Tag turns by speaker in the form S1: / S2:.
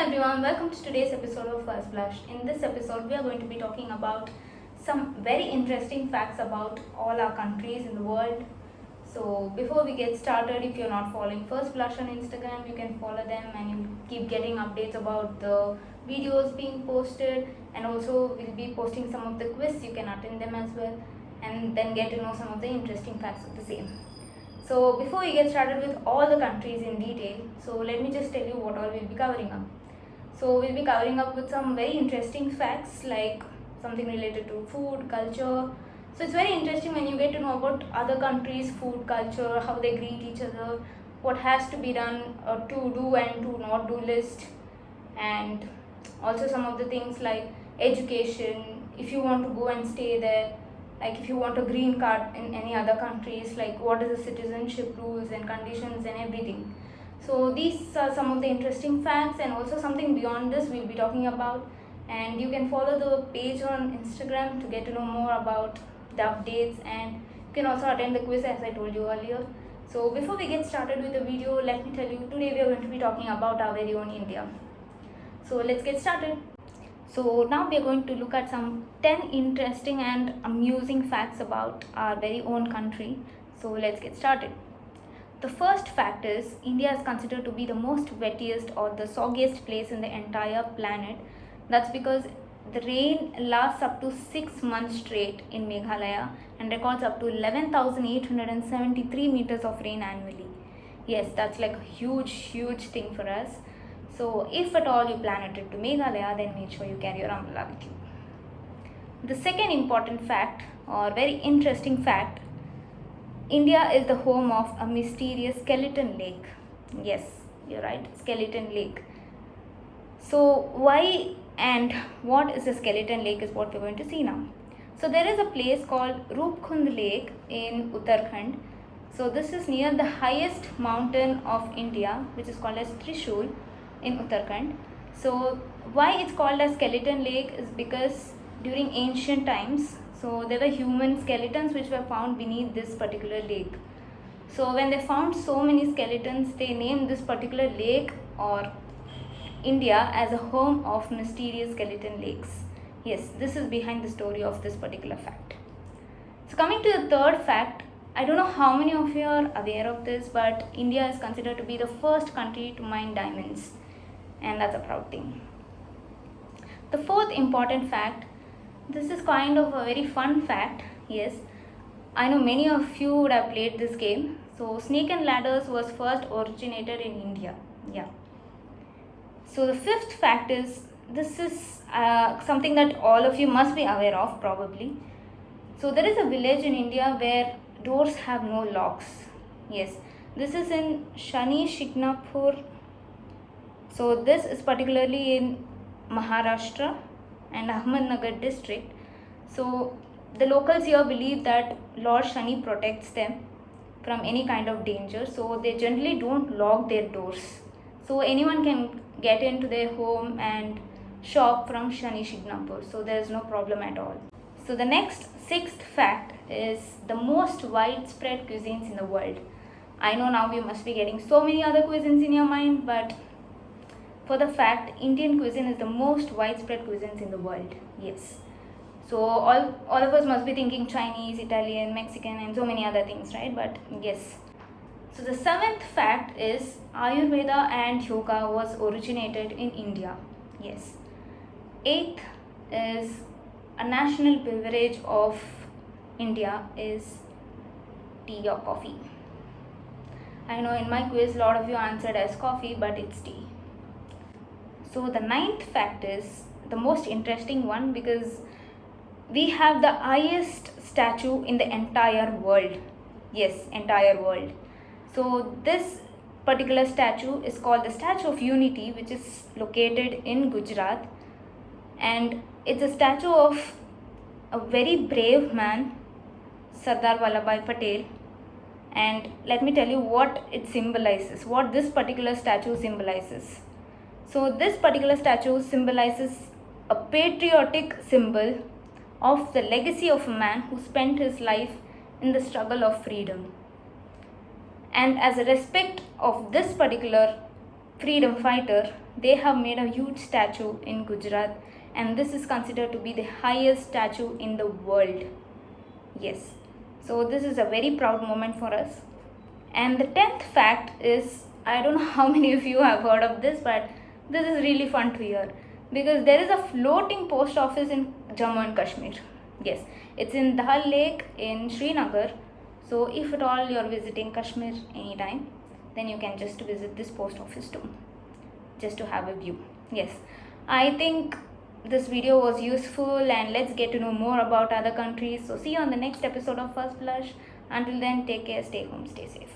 S1: everyone, welcome to today's episode of First Blush. In this episode, we are going to be talking about some very interesting facts about all our countries in the world. So, before we get started, if you're not following First Blush on Instagram, you can follow them and you keep getting updates about the videos being posted, and also we'll be posting some of the quiz. You can attend them as well and then get to know some of the interesting facts of the same. So before we get started with all the countries in detail, so let me just tell you what all we'll be covering up. So we'll be covering up with some very interesting facts like something related to food, culture. So it's very interesting when you get to know about other countries' food, culture, how they greet each other, what has to be done, to do and to not do list, and also some of the things like education, if you want to go and stay there, like if you want a green card in any other countries, like what is the citizenship rules and conditions and everything. So these are some of the interesting facts, and also something beyond this we'll be talking about. And you can follow the page on Instagram to get to know more about the updates, and you can also attend the quiz as I told you earlier. So before we get started with the video, let me tell you, today we are going to be talking about our very own India. So let's get started. So now we are going to look at some 10 interesting and amusing facts about our very own country. So let's get started. The first fact is India is considered to be the most wettiest or the soggiest place in the entire planet. That's because the rain lasts up to 6 months straight in Meghalaya and records up to 11,873 meters of rain annually. Yes, that's like a huge thing for us. So if at all you plan a trip to Meghalaya, then make sure you carry your umbrella with you. The second important fact, or very interesting fact, India is the home of a mysterious skeleton lake. Yes, you're right, skeleton lake. So why and what is a skeleton lake is what we're going to see now. So there is a place called Roopkund Lake in Uttarakhand. So this is near the highest mountain of India, which is called as Trishul in Uttarakhand. So why it's called a skeleton lake is because during ancient times, so there were human skeletons which were found beneath this particular lake. So when they found so many skeletons, they named this particular lake or India as a home of mysterious skeleton lakes. Yes, this is behind the story of this particular fact. So coming to the third fact, I don't know how many of you are aware of this, but India is considered to be the first country to mine diamonds, and that's a proud thing. The fourth important fact, this is kind of a very fun fact. Yes, I know many of you would have played this game. So Snake and Ladders was first originated in India. Yeah. So the fifth fact is, this is something that all of you must be aware of probably. So there is a village in India where doors have no locks. Yes, this is in Shani Shignapur. So this is particularly in Maharashtra and Ahmednagar district. So the locals here believe that Lord Shani protects them from any kind of danger. So they generally don't lock their doors. So anyone can get into their home and shop from Shani Shignapur. So there is no problem at all. So the next sixth fact is the most widespread cuisines in the world. I know now you must be getting so many other cuisines in your mind, but for the fact, Indian cuisine is the most widespread cuisines in the world. Yes. So all of us must be thinking Chinese, Italian, Mexican and so many other things, right? But yes. So the seventh fact is Ayurveda and yoga was originated in India. Yes. Eighth is a national beverage of India is tea or coffee. I know in my quiz a lot of you answered as coffee, but it's tea. So the ninth fact is the most interesting one because we have the highest statue in the entire world. Yes, entire world. So this particular statue is called the Statue of Unity, which is located in Gujarat, and it's a statue of a very brave man, Sardar Vallabhbhai Patel. And let me tell you what it symbolizes, what this particular statue symbolizes. So this particular statue symbolizes a patriotic symbol of the legacy of a man who spent his life in the struggle of freedom. And as a respect of this particular freedom fighter, they have made a huge statue in Gujarat, and this is considered to be the highest statue in the world. Yes, so this is a very proud moment for us. And the 10th fact is, I don't know how many of you have heard of this, but this is really fun to hear, because there is a floating post office in Jammu and Kashmir. Yes, it's in Dal Lake in Srinagar. So if at all you're visiting Kashmir anytime, then you can just visit this post office too, just to have a view. Yes, I think this video was useful, and let's get to know more about other countries. So see you on the next episode of First Blush. Until then, take care, stay home, stay safe.